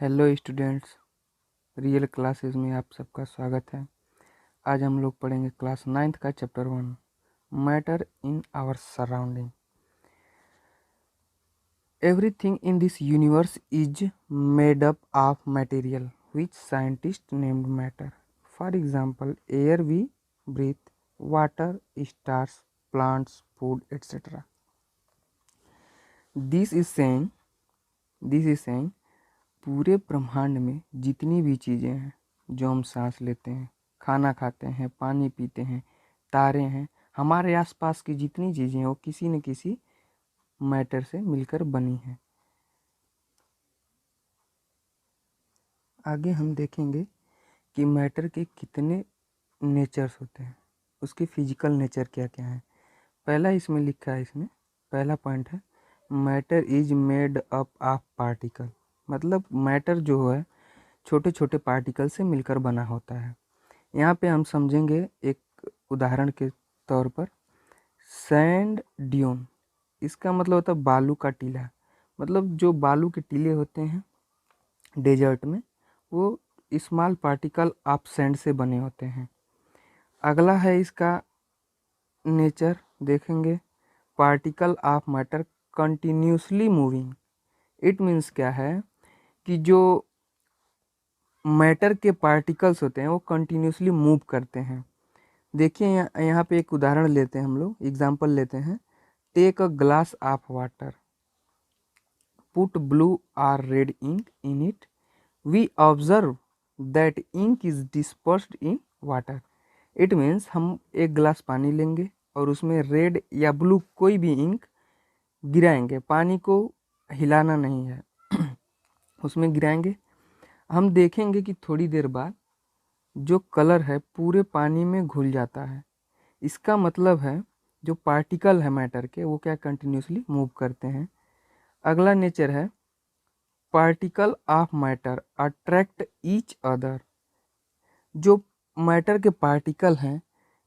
Hello students, real classes में आप सबका स्वागत है। आज हम लोग पढ़ेंगे क्लास 9th का chapter 1, matter in our surrounding. Everything in this universe is made up of material which scientist named matter. For example, air we breathe, water, stars, plants, food etcetera. This is saying पूरे ब्रह्मांड में जितनी भी चीज़ें हैं जो हम सांस लेते हैं, खाना खाते हैं, पानी पीते हैं, तारे हैं, हमारे आसपास की जितनी चीज़ें हैं वो किसी न किसी मैटर से मिलकर बनी हैं। आगे हम देखेंगे कि मैटर के कितने नेचर्स होते हैं, उसके फिजिकल नेचर क्या क्या है। पहला इसमें लिखा है, इसमें पहला पॉइंट है matter is made up of particle. मतलब मैटर जो है छोटे छोटे पार्टिकल से मिलकर बना होता है। यहाँ पे हम समझेंगे एक उदाहरण के तौर पर, सैंड ड्यून। इसका मतलब होता है बालू का टीला। मतलब जो बालू के टीले होते हैं डेजर्ट में, वो स्मॉल पार्टिकल ऑफ सैंड से बने होते हैं। अगला है इसका नेचर, देखेंगे particle of matter continuously moving. It means क्या है कि जो मैटर के पार्टिकल्स होते हैं वो कंटिन्यूसली मूव करते हैं। देखिए यहाँ पे एक उदाहरण लेते हैं, हम लोग एग्जांपल लेते हैं। Take a glass of water, put blue और red ink in it, we observe that ink is dispersed in water. It means हम एक गिलास पानी लेंगे और उसमें रेड या ब्लू कोई भी इंक गिराएंगे, पानी को हिलाना नहीं है उसमें गिराएंगे। हम देखेंगे कि थोड़ी देर बाद जो कलर है पूरे पानी में घुल जाता है। इसका मतलब है जो पार्टिकल है मैटर के वो क्या कंटिन्यूसली मूव करते हैं। अगला नेचर है particle of matter attract each other. जो मैटर के पार्टिकल हैं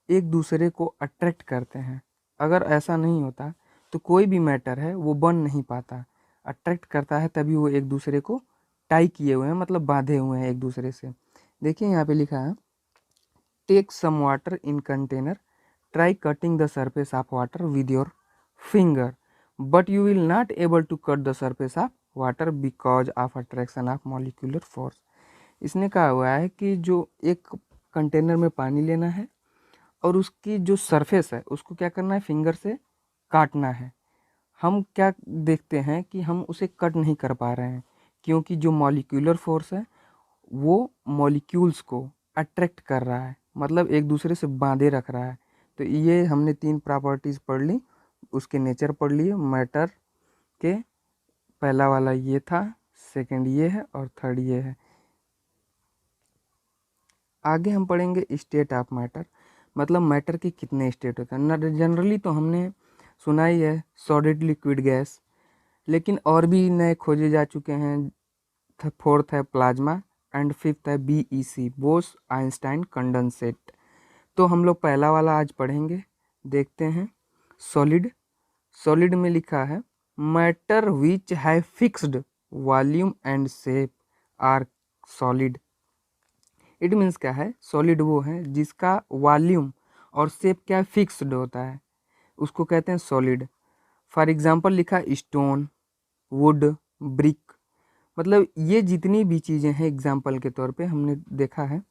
एक दूसरे को अट्रैक्ट करते हैं। अगर ऐसा नहीं होता तो कोई भी मैटर है वो बन नहीं पाता। अट्रैक्ट करता है तभी वो एक दूसरे को टाई किए हुए हैं, मतलब बांधे हुए हैं एक दूसरे से। देखिए यहाँ पे लिखा है take some water in container, try cutting the surface of water with your finger, but you will not able to cut the surface of water because of attraction of molecular force। इसने कहा हुआ है कि जो एक container में पानी लेना है और उसकी जो सरफेस है उसको क्या करना है, फिंगर से काटना है। हम क्या देखते हैं कि हम उसे कट नहीं कर पा रहे हैं क्योंकि जो मॉलिक्यूलर फोर्स है वो मॉलिक्यूल्स को अट्रैक्ट कर रहा है, मतलब एक दूसरे से बांधे रख रहा है। तो ये हमने 3 प्रॉपर्टीज़ पढ़ ली, उसके नेचर पढ़ लिए मैटर के। पहला वाला ये था, सेकंड ये है और थर्ड ये है। आगे हम पढ़ेंगे स्टेट ऑफ मैटर। मतलब मैटर के कितने स्टेट होते हैं। जनरली तो हमने सुना ही है सॉलिड, लिक्विड, गैस, लेकिन और भी नए खोजे जा चुके हैं। फोर्थ है प्लाज्मा एंड फिफ्थ है BEC, बोस आइंस्टाइन कंडेंसेट। तो हम लोग पहला वाला आज पढ़ेंगे, देखते हैं। सॉलिड में लिखा है मैटर विच है fixed volume and shape are solid. It means क्या है, सॉलिड वो है जिसका वॉल्यूम और शेप क्या फिक्स्ड होता है, उसको कहते हैं सॉलिड। फॉर एग्जाम्पल लिखा स्टोन, वुड, ब्रिक। मतलब ये जितनी भी चीज़ें हैं एग्जाम्पल के तौर पे हमने देखा है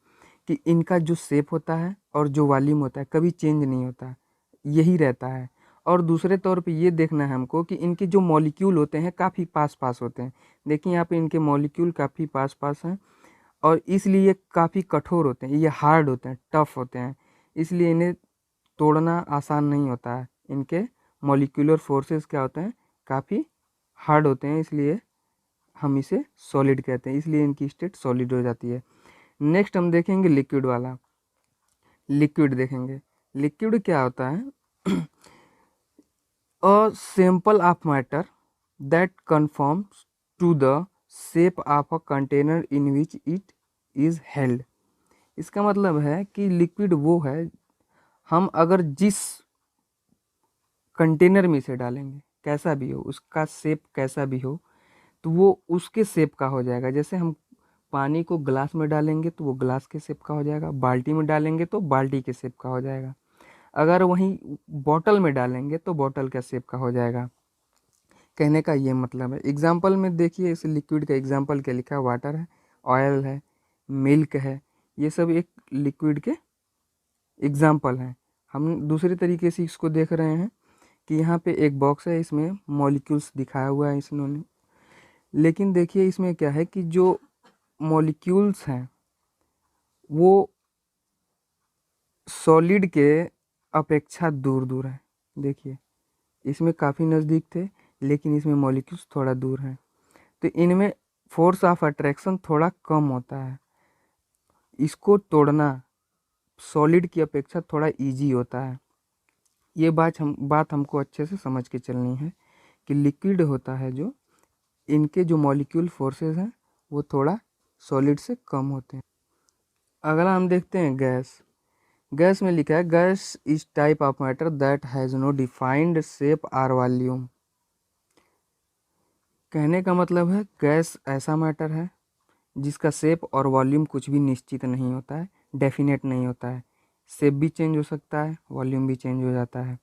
कि इनका जो शेप होता है और जो वॉल्यूम होता है कभी चेंज नहीं होता, यही रहता है। और दूसरे तौर पे ये देखना है हमको कि इनके जो मॉलिक्यूल होते हैं काफ़ी पास पास होते हैं। देखिए यहाँ पे इनके मॉलिक्यूल काफ़ी पास पास हैं और इसलिए काफ़ी कठोर होते हैं, ये हार्ड होते हैं, टफ होते हैं, इसलिए इन्हें तोड़ना आसान नहीं होता है। इनके मॉलिक्यूलर फोर्सेस क्या होते हैं, काफ़ी हार्ड होते हैं, इसलिए हम इसे सॉलिड कहते हैं, इसलिए इनकी स्टेट सॉलिड हो जाती है। नेक्स्ट हम देखेंगे लिक्विड वाला। लिक्विड देखेंगे, लिक्विड क्या होता है a sample of matter that confirms to the shape of a container in which it is held. इसका मतलब है कि लिक्विड वो है, हम अगर जिस कंटेनर में इसे डालेंगे, कैसा भी हो, उसका शेप कैसा भी हो, तो वो उसके शेप का हो जाएगा। जैसे हम पानी को ग्लास में डालेंगे तो वो ग्लास के शेप का हो जाएगा, बाल्टी में डालेंगे तो बाल्टी के शेप का हो जाएगा, अगर वहीं बॉटल में डालेंगे तो बॉटल का शेप का हो जाएगा। कहने का ये मतलब है। एग्जाम्पल में देखिए, इस लिक्विड का एग्जाम्पल क्या लिखा है, वाटर है, ऑयल है, मिल्क है, ये सब एक लिक्विड के एग्जाम्पल हैं। हम दूसरे तरीके से इसको देख रहे हैं कि यहाँ पे एक बॉक्स है, इसमें मॉलिक्यूल्स दिखाया हुआ है इसने, लेकिन देखिए इसमें क्या है कि जो मॉलिक्यूल्स हैं वो सॉलिड के अपेक्षा दूर दूर है। देखिए इसमें काफ़ी नज़दीक थे, लेकिन इसमें मॉलिक्यूल्स थोड़ा दूर हैं, तो इनमें फोर्स ऑफ अट्रैक्शन थोड़ा कम होता है। इसको तोड़ना सॉलिड की अपेक्षा थोड़ा इजी होता है। ये बात हमको अच्छे से समझ के चलनी है कि लिक्विड होता है जो, इनके जो मॉलिक्यूल फोर्सेस हैं वो थोड़ा सॉलिड से कम होते हैं। अगला हम देखते हैं गैस। गैस में लिखा है gas is type of matter that has no defined shape or volume. कहने का मतलब है गैस ऐसा मैटर है जिसका शेप और वॉल्यूम कुछ भी निश्चित नहीं होता है, डेफिनेट नहीं होता है। शेप भी चेंज हो सकता है, वॉल्यूम भी चेंज हो जाता है।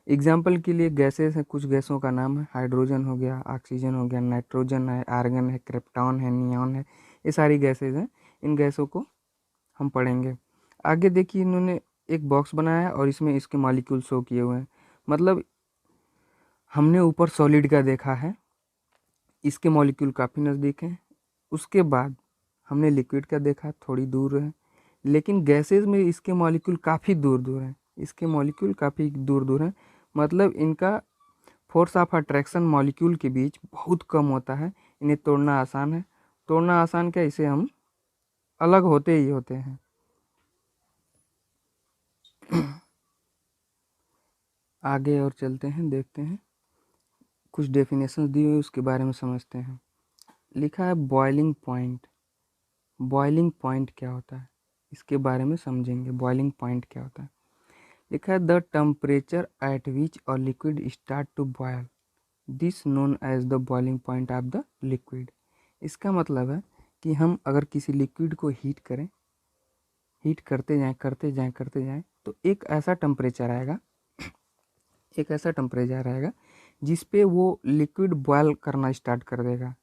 एग्जाम्पल के लिए गैसेस हैं, कुछ गैसों का नाम है, हाइड्रोजन हो गया, ऑक्सीजन हो गया, नाइट्रोजन है, आर्गन है, क्रिप्टॉन है, नियॉन है, ये सारी गैसेज हैं। इन गैसों को हम पढ़ेंगे आगे। देखिए इन्होंने एक बॉक्स बनाया है और इसमें इसके मॉलिक्यूल शो किए हुए हैं। मतलब हमने ऊपर सॉलिड का देखा है, इसके मॉलिक्यूल काफ़ी नज़दीक हैं। उसके बाद हमने लिक्विड का देखा, थोड़ी दूर है, लेकिन गैसेज में इसके मॉलिक्यूल काफ़ी दूर दूर हैं। इसके मॉलिक्यूल काफ़ी दूर दूर हैं, मतलब इनका फोर्स ऑफ अट्रैक्शन मॉलिक्यूल के बीच बहुत कम होता है। इन्हें तोड़ना आसान है। तोड़ना आसान क्या, इसे हम अलग होते ही होते हैं। आगे और चलते हैं, देखते हैं कुछ डेफिनेशन दी हुई उसके बारे में समझते हैं। लिखा है बॉइलिंग पॉइंट। बॉइलिंग पॉइंट क्या होता है इसके बारे में समझेंगे। बॉइलिंग पॉइंट क्या होता है, लिखा है the temperature at which a liquid start to boil, this known as the boiling point of the liquid. इसका मतलब है कि हम अगर किसी लिक्विड को हीट करें, हीट करते जाएं करते जाएं करते जाएं, तो एक ऐसा टेम्परेचर आएगा, एक ऐसा टेम्परेचर आएगा जिस पे वो लिक्विड बॉयल करना स्टार्ट कर देगा,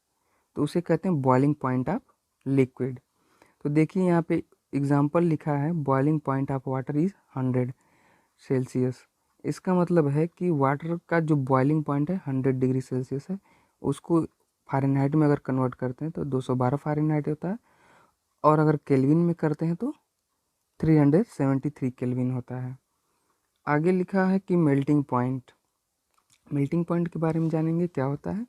तो उसे कहते हैं बॉइलिंग पॉइंट ऑफ लिक्विड। तो देखिए यहाँ पे एग्जाम्पल लिखा है, boiling point of water is 100 Celsius. इसका मतलब है कि वाटर का जो बॉइलिंग पॉइंट है 100 डिग्री सेल्सियस है। उसको फ़ारेनहाइट में अगर कन्वर्ट करते हैं तो 212 फ़ारेनहाइट होता है, और अगर केल्विन में करते हैं तो 373 केल्विन होता है। आगे लिखा है कि मेल्टिंग पॉइंट। मेल्टिंग पॉइंट के बारे में जानेंगे क्या होता है।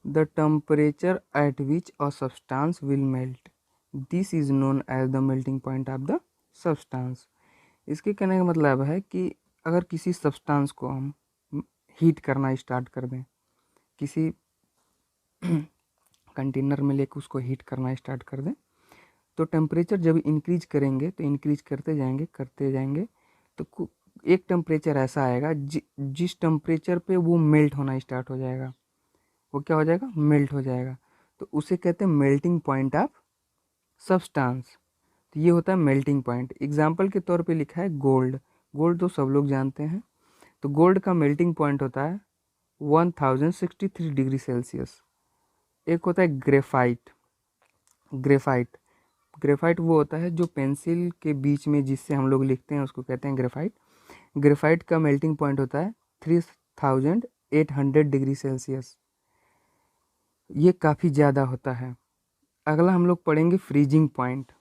The temperature at which a substance will melt, this is known as the melting point of the substance. इसके कहने का मतलब है कि अगर किसी सब्सटेंस को हम हीट करना स्टार्ट कर दें, किसी कंटेनर में लेकर उसको हीट करना स्टार्ट कर दें, तो टेम्परेचर जब इंक्रीज करेंगे तो इंक्रीज करते जाएंगे तो एक टेम्परेचर ऐसा आएगा जिस टेम्परेचर पे वो मेल्ट होना स्टार्ट हो जाएगा। वो क्या हो जाएगा, मेल्ट हो जाएगा। तो उसे कहते हैं मेल्टिंग पॉइंट ऑफ सब्सटेंस। तो ये होता है मेल्टिंग पॉइंट। एग्जाम्पल के तौर पे लिखा है गोल्ड। गोल्ड तो सब लोग जानते हैं। तो गोल्ड का मेल्टिंग पॉइंट होता है 1063 डिग्री सेल्सियस। एक होता है ग्रेफाइट। ग्रेफाइट ग्रेफाइट वो होता है जो पेंसिल के बीच में जिससे हम लोग लिखते हैं उसको कहते हैं ग्रेफाइट। ग्रेफाइट का मेल्टिंग पॉइंट होता है 3800 डिग्री सेल्सियस। ये काफ़ी ज़्यादा होता है। अगला हम लोग पढ़ेंगे फ्रीजिंग पॉइंट।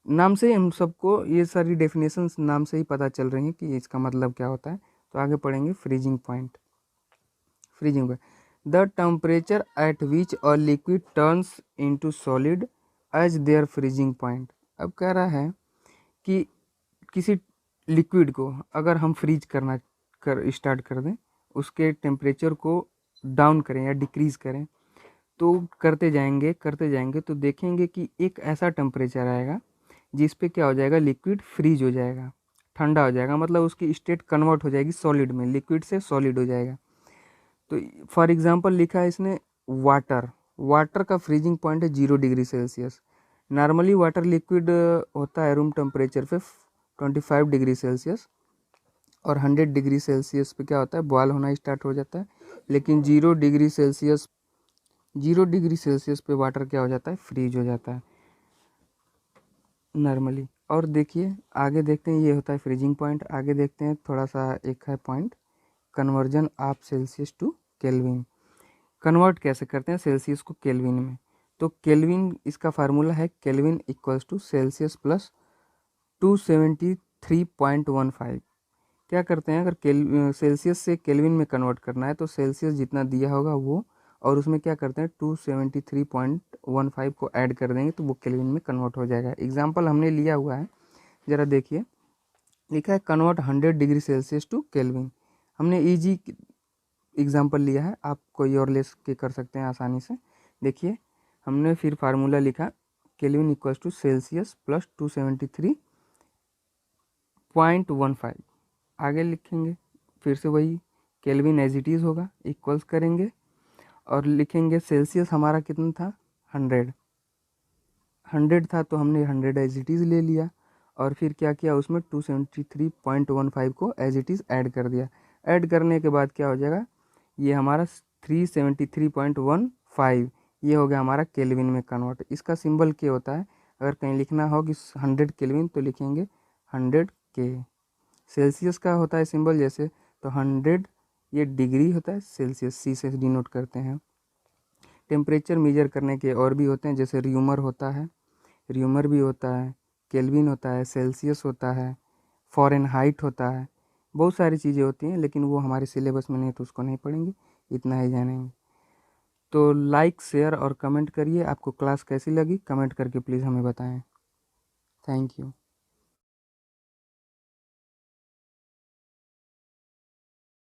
नाम से हम सबको ये सारी डेफिनेशंस नाम से ही पता चल रही हैं कि इसका मतलब क्या होता है। तो आगे पढ़ेंगे freezing point. Freezing point, the temperature at which a liquid turns into solid as their freezing point. अब कह रहा है कि किसी लिक्विड को अगर हम फ्रीज कर स्टार्ट कर दें, उसके टेम्परेचर को डाउन करें या डिक्रीज़ करें, तो करते जाएंगे तो देखेंगे कि एक ऐसा टेम्परेचर आएगा जिस पे क्या हो जाएगा, लिक्विड फ्रीज हो जाएगा, ठंडा हो जाएगा, मतलब उसकी स्टेट कन्वर्ट हो जाएगी सॉलिड में, लिक्विड से सॉलिड हो जाएगा। तो फॉर एग्जांपल लिखा है इसने वाटर का फ्रीजिंग पॉइंट है 0 degree Celsius. Normally water liquid होता है रूम टेम्परेचर पे 25 डिग्री सेल्सियस, और 100 डिग्री सेल्सियस पे क्या होता है, बॉयल होना स्टार्ट हो जाता है। लेकिन 0 डिग्री सेल्सियस पे वाटर क्या हो जाता है, फ्रीज हो जाता है नॉर्मली। और देखिए आगे देखते हैं, ये होता है फ्रीजिंग पॉइंट। आगे देखते हैं थोड़ा सा, एक है point conversion of Celsius to Kelvin. Convert कैसे करते हैं सेल्सियस को केल्विन में? तो केल्विन, इसका फार्मूला है Kelvin equals to Celsius plus 273.15। क्या करते हैं, अगर सेल्सियस से केल्विन में कन्वर्ट करना है तो सेल्सियस जितना दिया होगा वो, और उसमें क्या करते हैं 273.15 को ऐड कर देंगे तो वो केल्विन में कन्वर्ट हो जाएगा। एग्जाम्पल हमने लिया हुआ है, ज़रा देखिए, लिखा है convert 100 degree Celsius to Kelvin. हमने इजी एग्जाम्पल लिया है, आप कोई और ले के कर सकते हैं आसानी से। देखिए हमने फिर फार्मूला लिखा Kelvin equals to Celsius plus 273.15। आगे लिखेंगे फिर से वही केल्विन एज इट इज़ होगा, इक्वल्स करेंगे और लिखेंगे सेल्सियस हमारा कितना था, 100 था तो हमने 100 एज इट इज़ ले लिया, और फिर क्या किया उसमें 273.15 को एज इट इज़ ऐड कर दिया। ऐड करने के बाद क्या हो जाएगा, ये हमारा 373.15 ये हो गया हमारा केल्विन में कन्वर्ट। इसका सिंबल क्या होता है, अगर कहीं लिखना हो कि 100 केल्विन तो लिखेंगे 100 के। सेल्सियस का होता है सिंबल जैसे, तो 100 ये डिग्री होता है, सेल्सियस सी से डिनोट करते हैं। टेम्परेचर मेजर करने के और भी होते हैं, जैसे र्यूमर होता है, र्यूमर भी होता है, केल्विन होता है, सेल्सियस होता है, फ़ारेनहाइट होता है, बहुत सारी चीज़ें होती हैं, लेकिन वो हमारे सिलेबस में नहीं तो उसको नहीं पढ़ेंगे, इतना ही जानेंगे। तो लाइक, शेयर और कमेंट करिए। आपको क्लास कैसी लगी कमेंट करके प्लीज़ हमें बताएं। Thank you.